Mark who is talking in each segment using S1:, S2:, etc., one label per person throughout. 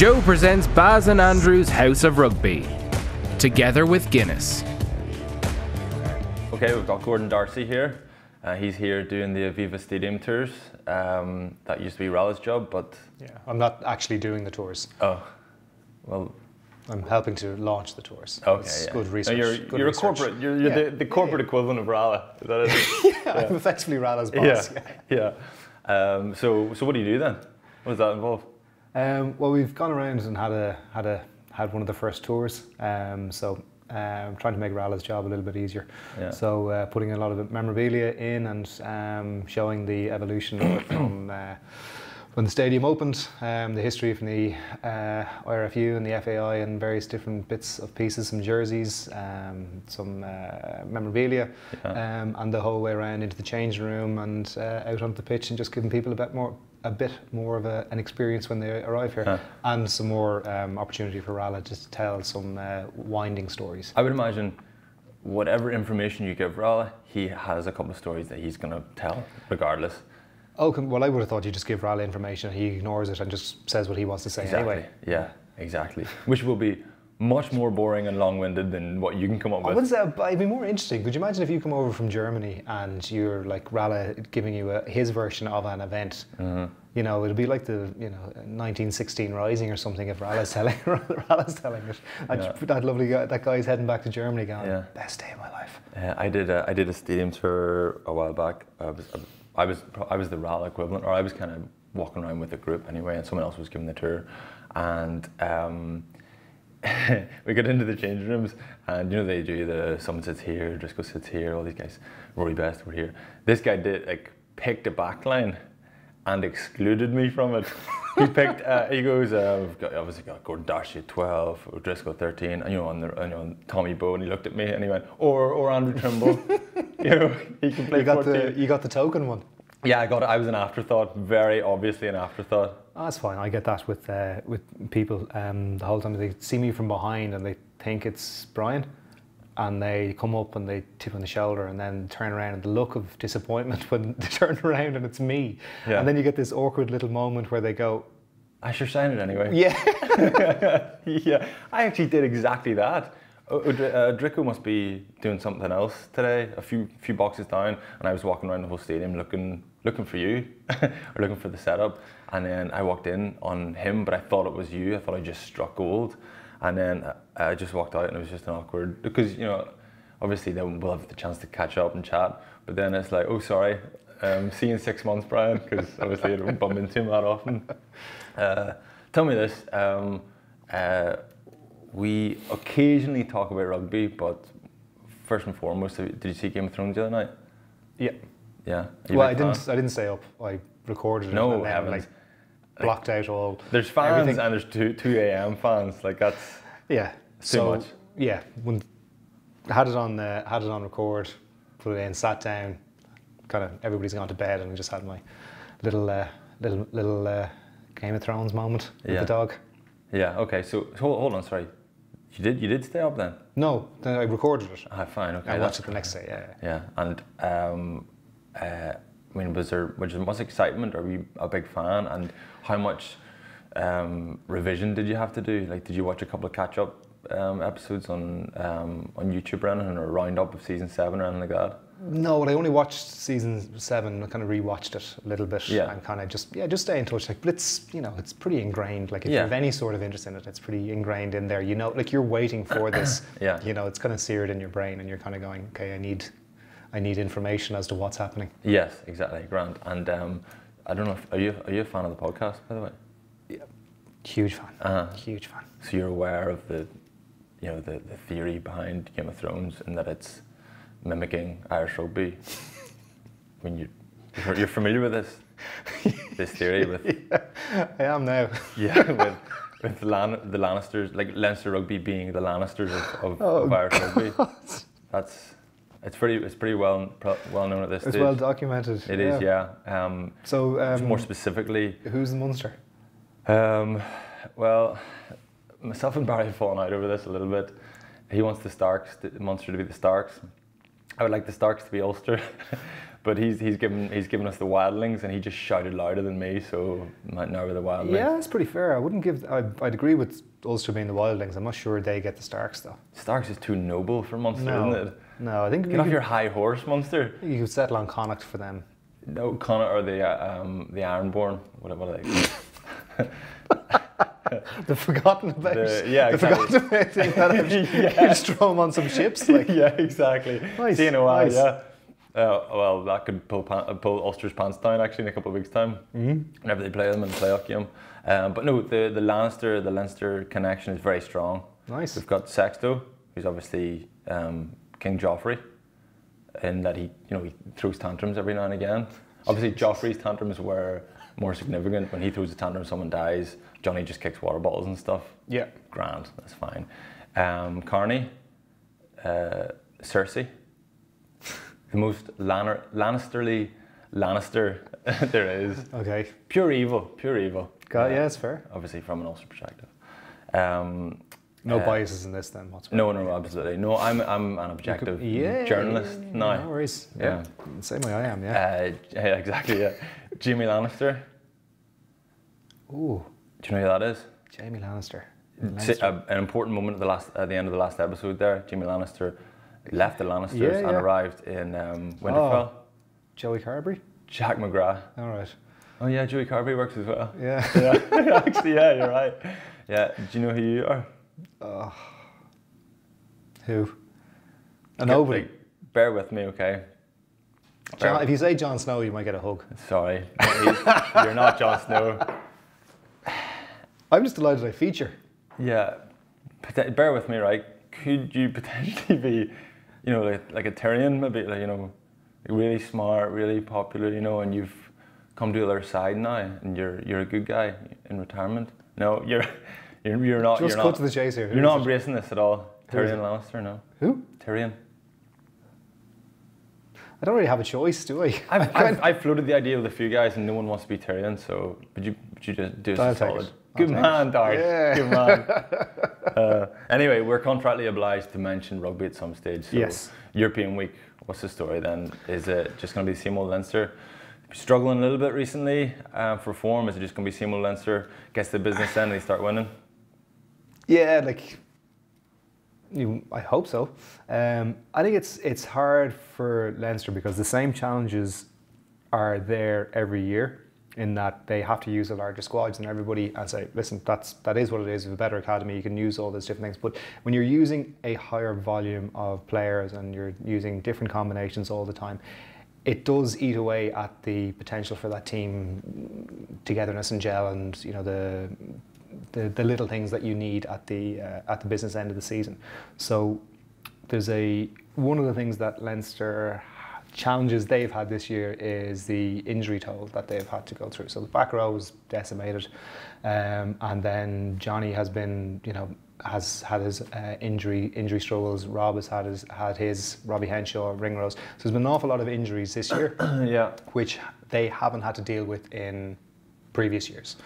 S1: Joe presents Baz and Andrew's House of Rugby, together with Guinness.
S2: Okay, we've got Gordon Darcy here. He's here doing the Aviva Stadium Tours. That used to be Ral's job, but...
S3: Yeah, I'm not actually doing the tours.
S2: Oh, well...
S3: I'm helping to launch the tours.
S2: Okay,
S3: it's
S2: yeah.
S3: good research.
S2: No, you're a corporate, you're the corporate equivalent of Rala, is that it?
S3: Yeah, I'm effectively Rala's boss.
S2: Yeah. So what do you do then? What does that involve?
S3: Well, we've gone around and had one of the first tours. Trying to make Rala's job a little bit easier.
S2: Yeah.
S3: So putting a lot of memorabilia in and showing the evolution of it from when the stadium opened, the history from the IRFU and the FAI and various different bits of pieces, some jerseys, some memorabilia, and the whole way around into the changing room and out onto the pitch, and just giving people a bit more of an experience when they arrive here, and some more opportunity for Rala just to tell some winding stories.
S2: I would imagine whatever information you give Rala, he has a couple of stories that he's going to tell regardless.
S3: Oh, well, I would have thought you just give Rala information and he ignores it and just says what he wants to say anyway.
S2: Yeah, exactly. Which will be much more boring and long-winded than what you can come up with.
S3: I wouldn't say, but it'd be more interesting. Could you imagine if you come over from Germany and you're like Rala giving you his version of an event? Mm-hmm. You know, it'd be like the 1916 Rising or something if Rala's telling it. That lovely guy, that guy's heading back to Germany going, best day of my life.
S2: I did a stadium tour a while back. I was the Rala equivalent, or I was kind of walking around with a group anyway, and someone else was giving the tour, and we got into the changing rooms, and they do someone sits here, Driscoll sits here, all these guys, Rory Best were here. This guy picked a back line and excluded me from it. He picked, he goes, we've obviously got Gordon Darcy at 12, Driscoll 13, and on Tommy Bowe, and he looked at me and he went, or Andrew Trimble. He can play 14.
S3: You got the token one?
S2: Yeah, I got it. I was an afterthought, very obviously an afterthought.
S3: Oh, that's fine. I get that with people the whole time. They see me from behind and they think it's Brian, and they come up and they tip on the shoulder and then turn around, and the look of disappointment when they turn around and it's me. Yeah. And then you get this awkward little moment where they go,
S2: I sure signed it anyway.
S3: Yeah.
S2: Yeah, I actually did exactly that. Drico must be doing something else today, a few boxes down, and I was walking around the whole stadium looking for you, or looking for the setup, and then I walked in on him, but I thought it was you. I thought I just struck gold, and then I just walked out, and it was just an awkward, because obviously then we'll have the chance to catch up and chat, but then it's like, oh sorry, see you in 6 months, Brian, because obviously I don't bump into him that often. Tell me this. We occasionally talk about rugby, but first and foremost, did you see Game of Thrones the other night?
S3: Yeah.
S2: Yeah.
S3: Well, I didn't stay up. I recorded it.
S2: No,
S3: and then, blocked out all.
S2: There's fans everything. And there's 2 a.m. fans. That's too much.
S3: Yeah. When I had it on record, put it in, sat down. Kind of everybody's gone to bed, and I just had my little Game of Thrones moment with the dog. Yeah.
S2: Okay. So hold on. Sorry. You did stay up then?
S3: No, then I recorded it.
S2: Fine, okay.
S3: I watched it the next day,
S2: Yeah, and I mean, was there much excitement? Are you a big fan? And how much revision did you have to do? Like, did you watch a couple of catch-up episodes on YouTube or anything, or a round-up of season 7 or anything like that?
S3: No, but I only watched season 7. I kind of rewatched it a little bit, and kind of just stay in touch. Like, but it's it's pretty ingrained. Like, if you have any sort of interest in it, it's pretty ingrained in there. Like you're waiting for this. It's kind of seared in your brain, and you're kind of going, okay, I need information as to what's happening.
S2: Yes, exactly, Grant. And I don't know, are you a fan of the podcast, by the way?
S3: Yeah, huge fan. Huge fan.
S2: So you're aware of the theory behind Game of Thrones, and that it's mimicking Irish rugby. When you're familiar with this theory with?
S3: Yeah, I am now.
S2: Yeah, with the Lannisters, like Leinster rugby being the Lannisters of Irish rugby. It's pretty well known at this stage.
S3: It's well documented.
S2: It is, yeah.
S3: So
S2: more specifically,
S3: who's the Munster?
S2: Well, myself and Barry have fallen out over this a little bit. He wants the Munster to be the Starks. I would like the Starks to be Ulster, But he's given us the Wildlings, and he just shouted louder than me, so now we're the Wildlings.
S3: Yeah, that's pretty fair. I wouldn't give. I'd agree with Ulster being the Wildlings. I'm not sure they get the Starks though.
S2: Starks is too noble for Munster, isn't it?
S3: No, I think
S2: Get off your high horse, Munster.
S3: You could settle on Connacht for them.
S2: No, Connacht or the Ironborn. What are they?
S3: The forgotten about.
S2: Yeah,
S3: the
S2: exactly.
S3: forgotten about thing that you just throw them on some ships, like.
S2: Yeah, exactly.
S3: Nice.
S2: See in a while,
S3: Nice.
S2: yeah. Well, that could pull Ulster's pants down actually in a couple of weeks' time. Whenever they play them in the playoff game. But no, the Leinster connection is very strong.
S3: Nice.
S2: We've got Sexto, who's obviously King Joffrey, in that he throws tantrums every now and again. Obviously, Joffrey's tantrums were more significant. When he throws a tantrum, someone dies. Johnny just kicks water bottles and stuff.
S3: Yeah.
S2: Grand, that's fine. Carney, Cersei, the most Lannisterly Lannister there is.
S3: Okay.
S2: Pure evil.
S3: Yeah, that's fair.
S2: Obviously from an Ulster perspective.
S3: No biases in this then.
S2: No, absolutely. No, I'm an objective journalist now.
S3: No worries.
S2: Yeah.
S3: Same way I am, yeah.
S2: Yeah, exactly, yeah. Jamie Lannister.
S3: Ooh.
S2: Do you know who that is?
S3: Jamie Lannister.
S2: An important moment at the end of the last episode there. Jamie Lannister left the Lannisters and arrived in Winterfell.
S3: Oh, Joey Carberry?
S2: Jack McGrath.
S3: All right.
S2: Oh yeah, Joey Carberry works as well.
S3: Yeah.
S2: Yeah. Actually, yeah, you're right. Yeah. Do you know who you are?
S3: Who? Nobody.
S2: Like, bear with me, okay?
S3: If you say Jon Snow, you might get a hug.
S2: Sorry. You're not Jon Snow.
S3: I'm just delighted I feature.
S2: Yeah. Bear with me, right? Could you potentially be, like a Tyrion, maybe, really smart, really popular, and you've come to the other side now, and you're a good guy in retirement? No, you're not.
S3: Just cut to the chase here.
S2: You're not embracing this at all. Tyrion Lannister, no.
S3: Who?
S2: Tyrion.
S3: I don't really have a choice, do I?
S2: I've floated the idea with a few guys, and no one wants to be Tyrion. So would you just do us a solid? Good man, Dark. Yeah. Good man. Anyway, we're contractually obliged to mention rugby at some stage. So
S3: yes.
S2: European week. What's the story then? Is it just going to be the same old Leinster? Struggling a little bit recently for form. Is it just going to be same old Leinster? Gets the business end and they start winning.
S3: Yeah, I hope so. I think it's hard for Leinster because the same challenges are there every year in that they have to use the larger squads and everybody and say, listen, that is what it is. With a better academy, you can use all those different things. But when you're using a higher volume of players and you're using different combinations all the time, it does eat away at the potential for that team togetherness and gel and the little things that you need at the business end of the season. So there's one of the things that Leinster challenges they've had this year is the injury toll that they've had to go through. So the back row was decimated, and then Johnny has been, has had his injury struggles. Rob has had his Robbie Henshaw, Ringrose. So there's been an awful lot of injuries this year, which they haven't had to deal with in previous years.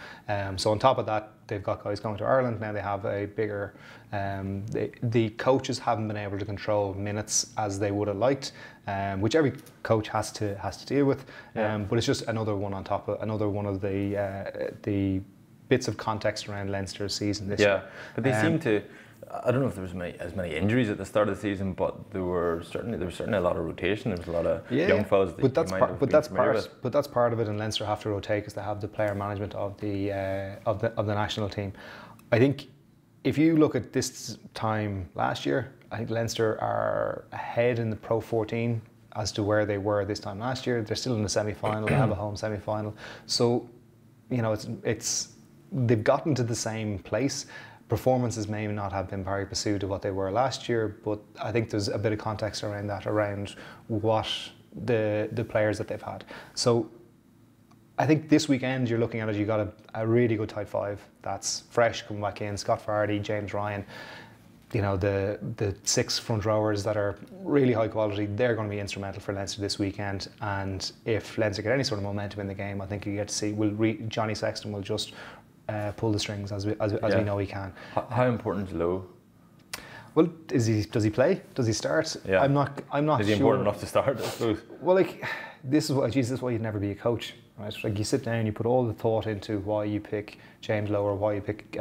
S3: So on top of that, they've got guys going to Ireland now. They have a bigger. The coaches haven't been able to control minutes as they would have liked, which every coach has to deal with. But it's just another one on top of another one of the bits of context around Leinster's season this year.
S2: But they seem to. I don't know if there was as many injuries at the start of the season, but there was certainly a lot of rotation. There was a lot of young fellas that
S3: that's part of it, and Leinster have to rotate because they have the player management of the national team. I think if you look at this time last year, I think Leinster are ahead in the Pro 14 as to where they were this time last year. They're still in the semi-final. They have a home semi-final, so it's they've gotten to the same place. Performances may not have been pari passu to what they were last year, but I think there's a bit of context around that, around what the players that they've had. So I think this weekend you're looking at it, you got a really good tight five that's fresh coming back in. Scott Fardy, James Ryan, the 6 front rowers that are really high quality. They're going to be instrumental for Leinster this weekend. And if Leinster get any sort of momentum in the game, I think you get to see Johnny Sexton will just pull the strings as we know he can.
S2: How important is Lowe?
S3: Well, does he play? Does he start?
S2: Yeah.
S3: I'm not
S2: Is he
S3: sure.
S2: important enough to start, I suppose?
S3: Well, this is why you'd never be a coach, right? Like you sit down, you put all the thought into why you pick James Lowe or why you pick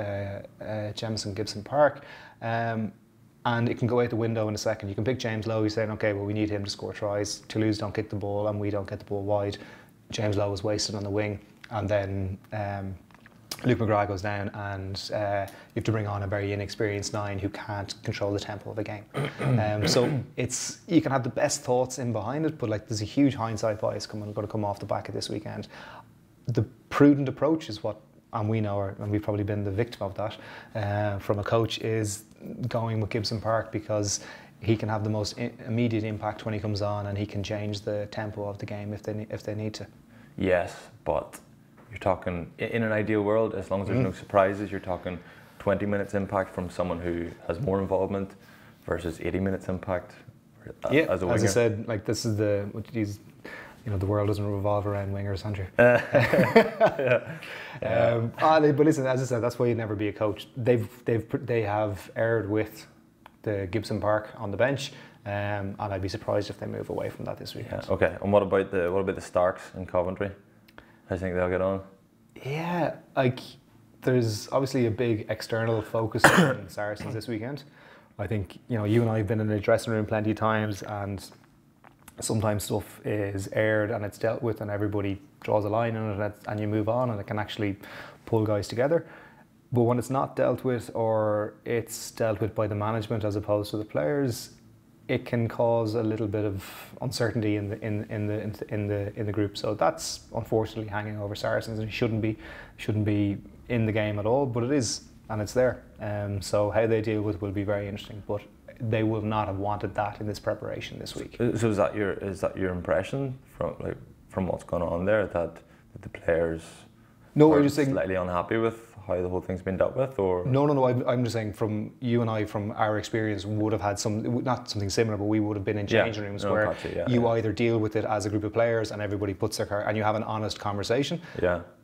S3: Jamison Gibson Park, and it can go out the window in a second. You can pick James Lowe, you're saying, okay, well, we need him to score tries. Toulouse don't kick the ball and we don't get the ball wide. James Lowe is wasted on the wing, and then Luke McGrath goes down, and you have to bring on a very inexperienced 9 who can't control the tempo of a game. So you can have the best thoughts in behind it, but like there's a huge hindsight bias going to come off the back of this weekend. The prudent approach is what, and we know, and we've probably been the victim of that from a coach, is going with Gibson Park because he can have the most immediate impact when he comes on, and he can change the tempo of the game if they need to.
S2: Yes, but you're talking, in an ideal world, as long as there's no surprises, you're talking 20 minutes impact from someone who has more involvement versus 80 minutes impact as a winger.
S3: As I said, like this is the world doesn't revolve around wingers, Andrew. But listen, as I said, that's why you'd never be a coach. They have erred with the Gibson Park on the bench, and I'd be surprised if they move away from that this weekend.
S2: Yeah, okay, and what about the Starks in Coventry? I think they'll get on.
S3: Yeah, like there's obviously a big external focus on Saracens this weekend. I think you and I have been in the dressing room plenty of times, and sometimes stuff is aired and it's dealt with, and everybody draws a line on it, and you move on, and it can actually pull guys together. But when it's not dealt with, or it's dealt with by the management as opposed to the players, it can cause a little bit of uncertainty in the group. So that's unfortunately hanging over Saracens, and it shouldn't be in the game at all. But it is, and it's there. So how they deal with it will be very interesting. But they will not have wanted that in this preparation this week.
S2: So is that your impression from what's going on there, that the players are just slightly unhappy with how the whole thing's been dealt with, or?
S3: No. I'm just saying, from you and I, from our experience, would have had not something similar, but we would have been in changing rooms where you either deal with it as a group of players and everybody puts their card, and you have an honest conversation,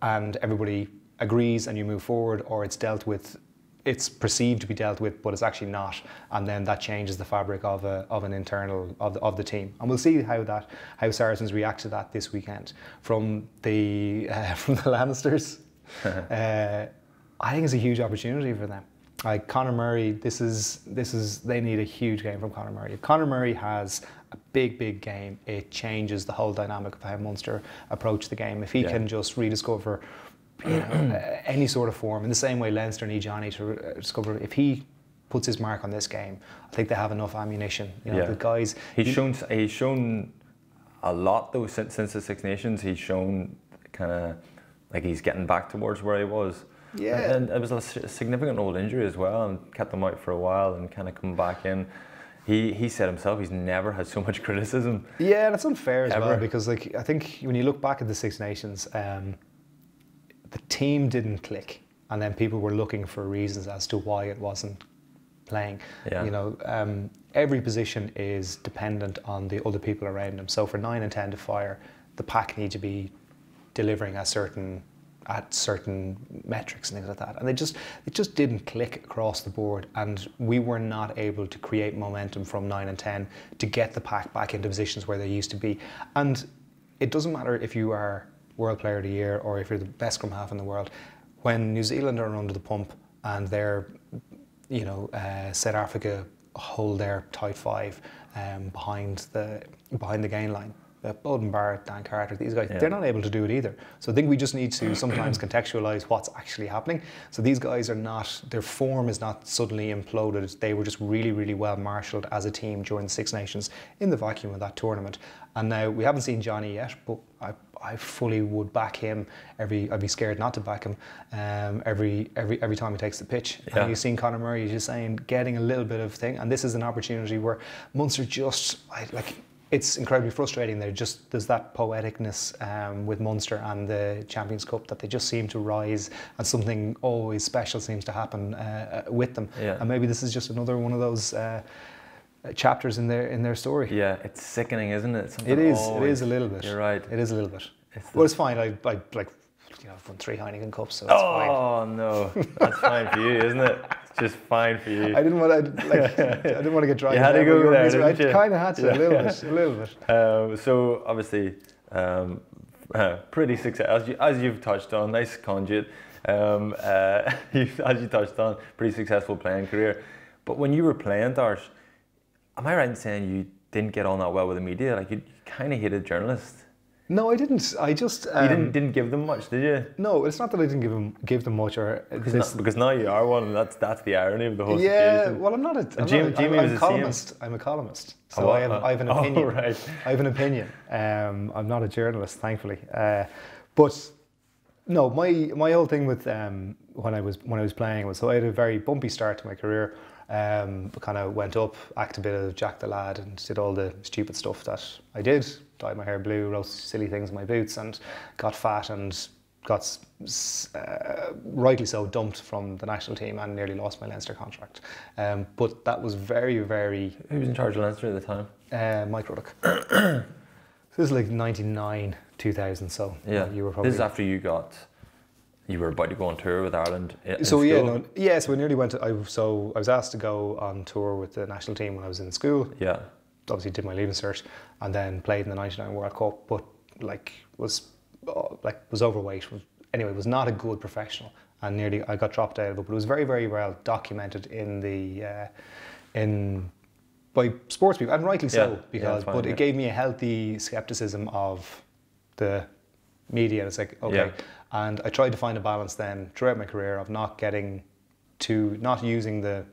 S3: and everybody agrees and you move forward, or it's dealt with. It's perceived to be dealt with, but it's actually not, and then that changes the fabric of an internal of the team. And we'll see how Saracens react to that this weekend. From the Lannisters, I think it's a huge opportunity for them. Like Conor Murray, they need a huge game from Conor Murray. If Conor Murray has a big game, it changes the whole dynamic of how Munster approach the game. If he can just rediscover any sort of form, in the same way Leinster need Johnny to discover, if he puts his mark on this game, I think they have enough ammunition. The guys. He's
S2: shown a lot though since the Six Nations. He's shown kind of like he's getting back towards where he was. Yeah, and it was a significant old injury as well, and kept him out for a while, and kind of come back in. He said himself he's never had so much criticism.
S3: Yeah, and it's unfair as well, because like I think when you look back at the Six Nations, the team didn't click, and then people were looking for reasons as to why it wasn't playing. Yeah. Every position is dependent on the other people around them. So for 9 and 10 to fire, the pack need to be delivering at certain metrics and things like that, and it just didn't click across the board, and we were not able to create momentum from 9 and 10 to get the pack back into positions where they used to be. And it doesn't matter if you are World Player of the Year or if you're the best scrum half in the world. When New Zealand are under the pump and they're, South Africa hold their tight 5 behind the gain line. Bowden Barrett, Dan Carter, these guys, they're not able to do it either. So I think we just need to sometimes contextualise what's actually happening. So these guys are not, their form is not suddenly imploded. They were just really, really well marshalled as a team during the Six Nations in the vacuum of that tournament. And now we haven't seen Johnny yet, but I fully would back him. I'd be scared not to back him every time he takes the pitch. Yeah. And you've seen Conor Murray, you're just saying, getting a little bit of thing. And this is an opportunity where Munster it's incredibly frustrating. There's that poeticness with Munster and the Champions Cup, that they just seem to rise, and something always special seems to happen with them. Yeah. And maybe this is just another one of those chapters in their story.
S2: Yeah, it's sickening, isn't it?
S3: It is a little bit.
S2: You're right.
S3: It is a little bit. It's fine. I've won 3 Heineken Cups, so it's fine.
S2: Oh no, that's fine for you, isn't it? It's just fine for you.
S3: I didn't want to get dry.
S2: You had to go there, didn't you?
S3: I kind of had to, a little bit.
S2: So obviously, Pretty successful, as you've touched on. Nice conduit. As you touched on, pretty successful playing career. But when you were playing, Darsh, am I right in saying you didn't get on that well with the media? Like you kind of hated journalists.
S3: No, I didn't. I just
S2: you didn't give them much, did you?
S3: No, it's not that I didn't give them much, or
S2: because now you are one, and that's the irony of the whole
S3: yeah,
S2: situation.
S3: well, I'm not a
S2: Jamie was
S3: a columnist. I'm a columnist, so I have an opinion.
S2: Oh, right.
S3: I have an opinion. I'm not a journalist, thankfully. But no, my whole thing with when I was playing was, so I had a very bumpy start to my career. Kind of went up, acted a bit of Jack the Lad, and did all the stupid stuff that I did. Dyed my hair blue, wrote silly things in my boots, and got fat and got rightly so dumped from the national team and nearly lost my Leinster contract. But that was very, very.
S2: Who was in charge of Leinster at the time?
S3: Mike Ruddock. So this is like 99, 2000. So
S2: yeah,
S3: you were probably.
S2: This is after you were about to go on tour with Ireland.
S3: So yeah, so I nearly went. I was asked to go on tour with the national team when I was in school.
S2: Yeah.
S3: Obviously did my leaving cert and then played in the '99 World Cup, but was overweight. Was not a good professional, and nearly I got dropped out of it. But it was very, very well documented by sports people, and rightly so, because
S2: fine,
S3: it gave me a healthy skepticism of the media. And it's like, okay.
S2: Yeah.
S3: And I tried to find a balance then throughout my career of not using the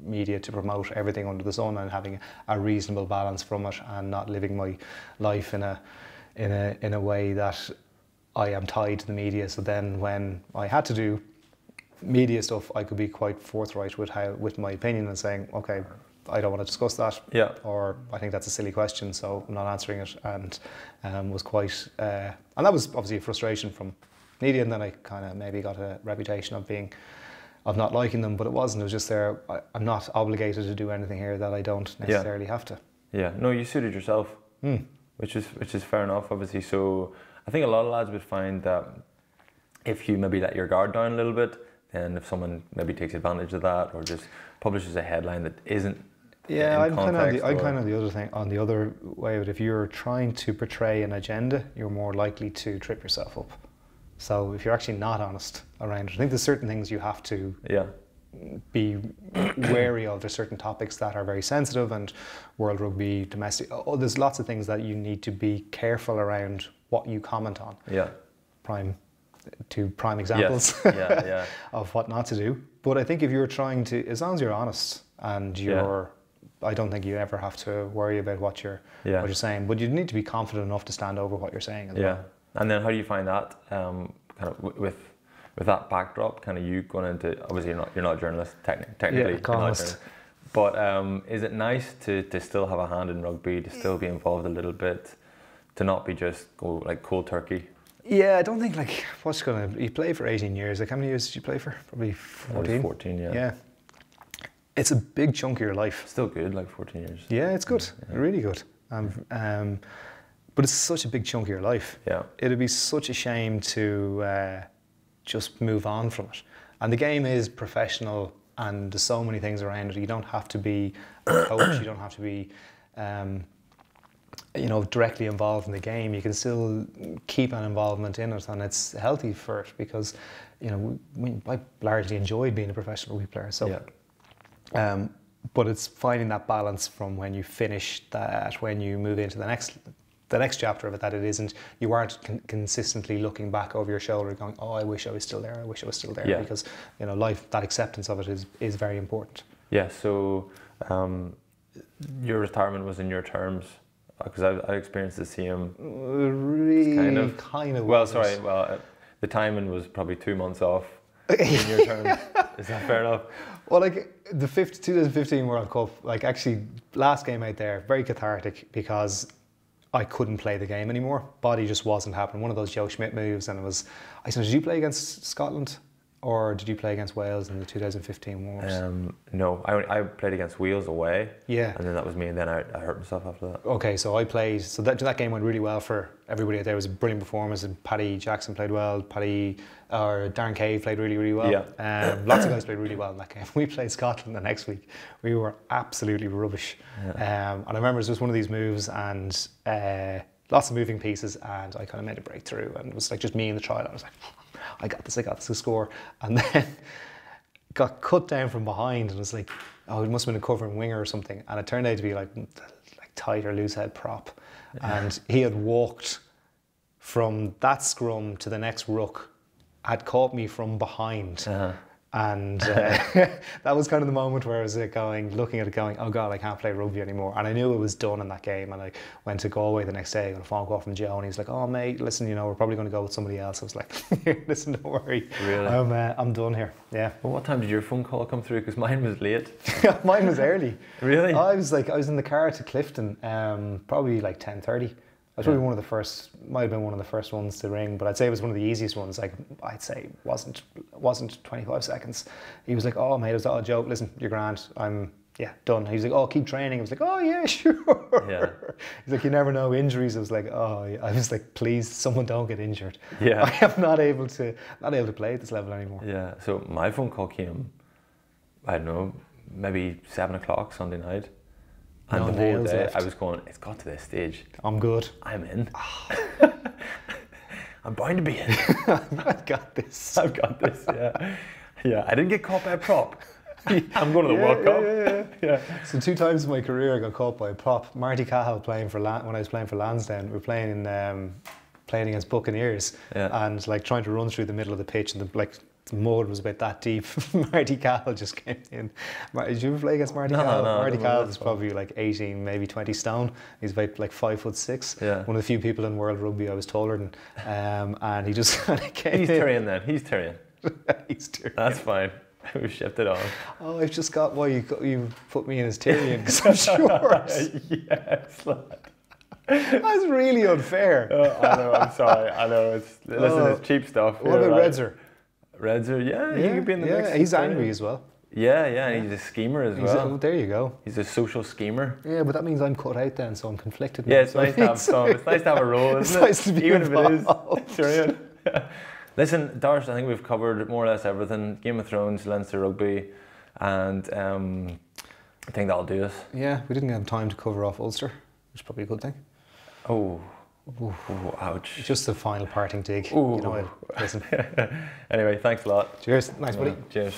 S3: media to promote everything under the sun, and having a reasonable balance from it, and not living my life in a way that I am tied to the media. So then when I had to do media stuff, I could be quite forthright with my opinion and saying, okay, I don't want to discuss that, or I think that's a silly question, so I'm not answering it. And was quite, and that was obviously a frustration from media. And then I kind of maybe got a reputation of not liking them, but it wasn't. It was just there. I'm not obligated to do anything here that I don't necessarily have to.
S2: Yeah, no, you suited yourself, which is fair enough, obviously. So I think a lot of lads would find that if you maybe let your guard down a little bit, then if someone maybe takes advantage of that or just publishes a headline that isn't.
S3: Yeah, I'm kind of the other thing, on the other way of it. If you're trying to portray an agenda, you're more likely to trip yourself up. So if you're actually not honest around it, I think there's certain things you have to be wary of. There's certain topics that are very sensitive, and World Rugby, domestic. There's lots of things that you need to be careful around what you comment on. Yeah. Prime examples of what not to do. But I think if you're trying to, as long as you're honest and you're, I don't think you ever have to worry about what you're saying. But you need to be confident enough to stand over what you're saying as well.
S2: And then how do you find that kind of with that backdrop? Kind of you going into, obviously you're not a journalist technically,
S3: economist.
S2: But is it nice to still have a hand in rugby, to still be involved a little bit, to not be just go like cold turkey?
S3: Yeah, I don't think you play for 18 years. Like how many years did you play for? Probably 14.
S2: 14,
S3: Yeah. It's a big chunk of your life.
S2: Still good, like 14 years.
S3: Yeah, it's good, really good. But it's such a big chunk of your life. Yeah. It'd be such a shame to just move on from it. And the game is professional, and there's so many things around it. You don't have to be a coach. You don't have to be, directly involved in the game. You can still keep an involvement in it, and it's healthy for it because, I largely enjoyed being a professional rugby player. So, but it's finding that balance from when you finish that, when you move into the next chapter of it, that it isn't, you aren't consistently looking back over your shoulder going, oh, I wish I was still there, because life, that acceptance of it is very important.
S2: Yeah, so your retirement was in your terms, because I experienced the same.
S3: Really, kind of.
S2: Well, the timing was probably 2 months off in your terms. Is that fair enough?
S3: Well, the 2015 World Cup, actually last game out there, very cathartic because I couldn't play the game anymore. Body just wasn't happening. One of those Joe Schmidt moves, and I said, did you play against Scotland? Or did you play against Wales in the 2015 Wars?
S2: No, I played against Wales away.
S3: Yeah. And
S2: then that was me, and then I hurt myself after that.
S3: Okay, so I played, so that game went really well for everybody out there. It was a brilliant performance, and Paddy Jackson played well, Darren Cave played really, really well. Yeah. Lots of guys played really well in that game. We played Scotland the next week. We were absolutely rubbish. Yeah. And I remember it was just one of these moves, and lots of moving pieces, and I kind of made a breakthrough, and it was like just me in the trial. I was like, I got this to score, and then got cut down from behind, and it was like, oh, it must have been a covering winger or something, and it turned out to be like tight or loose head prop, and he had walked from that scrum to the next ruck, had caught me from behind. And that was kind of the moment where I was looking at it going, oh God, I can't play rugby anymore. And I knew it was done in that game. And I went to Galway the next day, got a phone call from Joe, and he's like, oh mate, listen, you know, we're probably going to go with somebody else. I was like, listen, don't worry.
S2: Really?
S3: I'm done here. Yeah.
S2: Well, what time did your phone call come through? Because mine was late.
S3: Mine was early.
S2: Really?
S3: I was in the car to Clifton, probably like 10:30. I was probably one of the first, might have been one of the first ones to ring, but I'd say it was one of the easiest ones. Like, I'd say wasn't 25 seconds. He was like, oh mate, it was all a joke. Listen, you're grand. I'm done. He was like, oh, keep training. I was like, oh yeah, sure.
S2: Yeah.
S3: He's like, you never know injuries. I was like, oh, I was like, please, someone don't get injured.
S2: Yeah.
S3: I am not able to play at this level anymore.
S2: Yeah. So my phone call came, I don't know, maybe 7 o'clock Sunday night. And the whole day left. I was going, it's got to this stage.
S3: I'm good.
S2: I'm in. I'm bound to be in.
S3: I've got this.
S2: I've got this, yeah. Yeah, I didn't get caught by a prop. I'm going to the World Cup. Yeah.
S3: So 2 times in my career I got caught by a prop. Marty Cahill when I was playing for Lansdowne, we were playing against Buccaneers, and like trying to run through the middle of the pitch, and the mud was about that deep. Marty Cahill just came in. Did you ever play against Marty Cahill? No, Marty Cahill is probably like 18, maybe 20 stone. He's about like 5'6".
S2: Yeah. One
S3: of the few people in world rugby I was taller than. And he just kind of came in.
S2: He's Tyrion then. He's Tyrion.
S3: He's Tyrion.
S2: That's fine. We've shifted on.
S3: Oh, I've just got why you put me in as Tyrion, because I'm short.
S2: Yes, lad.
S3: That's really unfair.
S2: I know, I'm sorry. I know. It's cheap stuff.
S3: What about Redzer?
S2: Redzer, he could be in the mix.
S3: He's angry as well.
S2: Yeah, and he's a schemer as well.
S3: There you go.
S2: He's a social schemer.
S3: Yeah, but that means I'm cut out then, so I'm conflicted.
S2: Yeah, it's nice to have some. It's nice to have a role, isn't it?
S3: It's nice to be
S2: even
S3: involved.
S2: If it is. Listen, Darsh, I think we've covered more or less everything. Game of Thrones, Leinster Rugby, and I think that'll do us.
S3: Yeah, we didn't have time to cover off Ulster, which is probably a good thing.
S2: Oh, ouch.
S3: Just the final parting dig.
S2: Ooh.
S3: You know what? Listen.
S2: Anyway, thanks a lot.
S3: Cheers. Nice, buddy.
S2: Cheers.